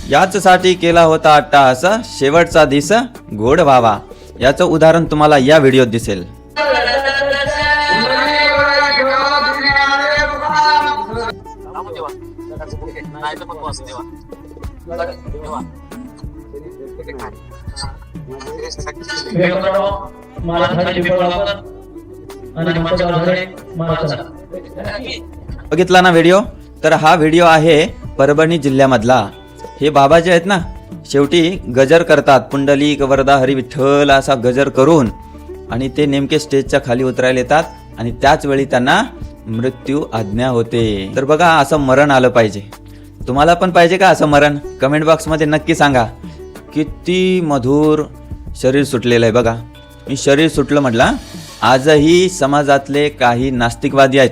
याचसाठी केला होता अट्टाहास, शेवटचा दिस गोड व्हावा. याचं उदाहरण तुम्हाला या व्हिडिओत दिसेल. बघितला ना व्हिडिओ? तर हा व्हिडिओ आहे परभणी जिल्ह्यामधला. हे बाबा जे आहेत ना, शेवटी गजर करतात, पुंडलिक वरदा हरी विठ्ठल असा गजर करून, आणि ते नेमके स्टेजच्या खाली उतरायला येतात आणि त्याच वेळी त्यांना मृत्यू आज्ञा होते. तर बघा, असं मरण आलं पाहिजे. तुम्हाला पण पाहिजे का असं मरण? कमेंट बॉक्समध्ये नक्की सांगा. किती मधुर शरीर सुटलेलं आहे बघा. मी शरीर सुटलं म्हटलं. आजही समाजातले काही नास्तिकवादी आहेत,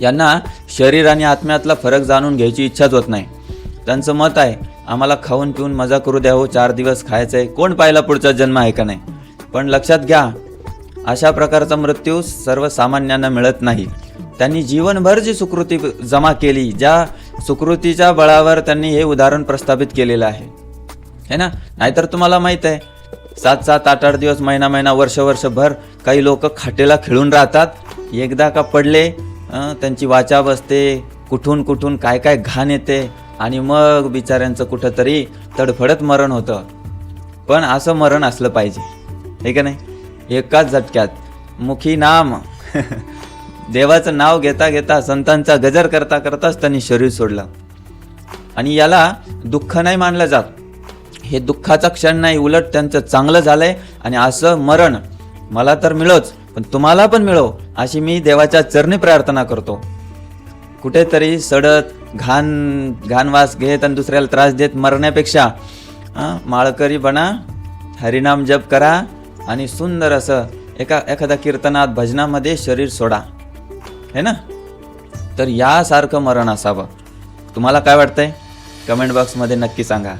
यांना शरीर आणि आत्म्यातला फरक जाणून घ्यायची इच्छाच होत नाही. त्यांचं मत आहे, आम्हाला खाऊन पिऊन मजा करू द्या हो, 4 दिवस खायचं आहे, कोण पाहिला पुढचा जन्म आहे का नाही. पण लक्षात घ्या, अशा प्रकारचा मृत्यू सर्वसामान्यांना मिळत नाही. त्यांनी जीवनभर जी सुकृती जमा केली, ज्या सुकृतीच्या बळावर त्यांनी हे उदाहरण प्रस्थापित केलेलं आहे ना. नाहीतर तुम्हाला माहीत आहे, 7-7, 8-8 दिवस, महिना वर्षभर काही लोक खाटेला खिळून राहतात. एकदा का पडले, त्यांची वाचा बसते, कुठून काय घाण येते, आणि मग बिचाऱ्यांचं कुठंतरी तडफडत मरण होतं. पण असं मरण असलं पाहिजे, हे का नाही? एकाच झटक्यात मुखी नाम देवाचं नाव घेता घेता, संतांचा गजर करता करताच त्यांनी शरीर सोडलं. आणि याला दुःख नाही मानलं जात. हे दुःखाचा क्षण नाही, उलट त्यांचं चांगलं झालंय. आणि असं मरण मला तर मिळोच, पण तुम्हाला पण मिळो अशी मी देवाच्या चरणी प्रार्थना करतो. कुठेतरी सडत घाणवास घेत आणि दुसऱ्याला त्रास देत मरण्यापेक्षा माळकरी बना, हरिनाम जप करा, आणि सुंदर असं एखाद्या कीर्तनात, भजनामध्ये शरीर सोडा, है ना. तर यासारखं मरण असावं. तुम्हाला काय वाटतंय? कमेंट बॉक्समध्ये नक्की सांगा.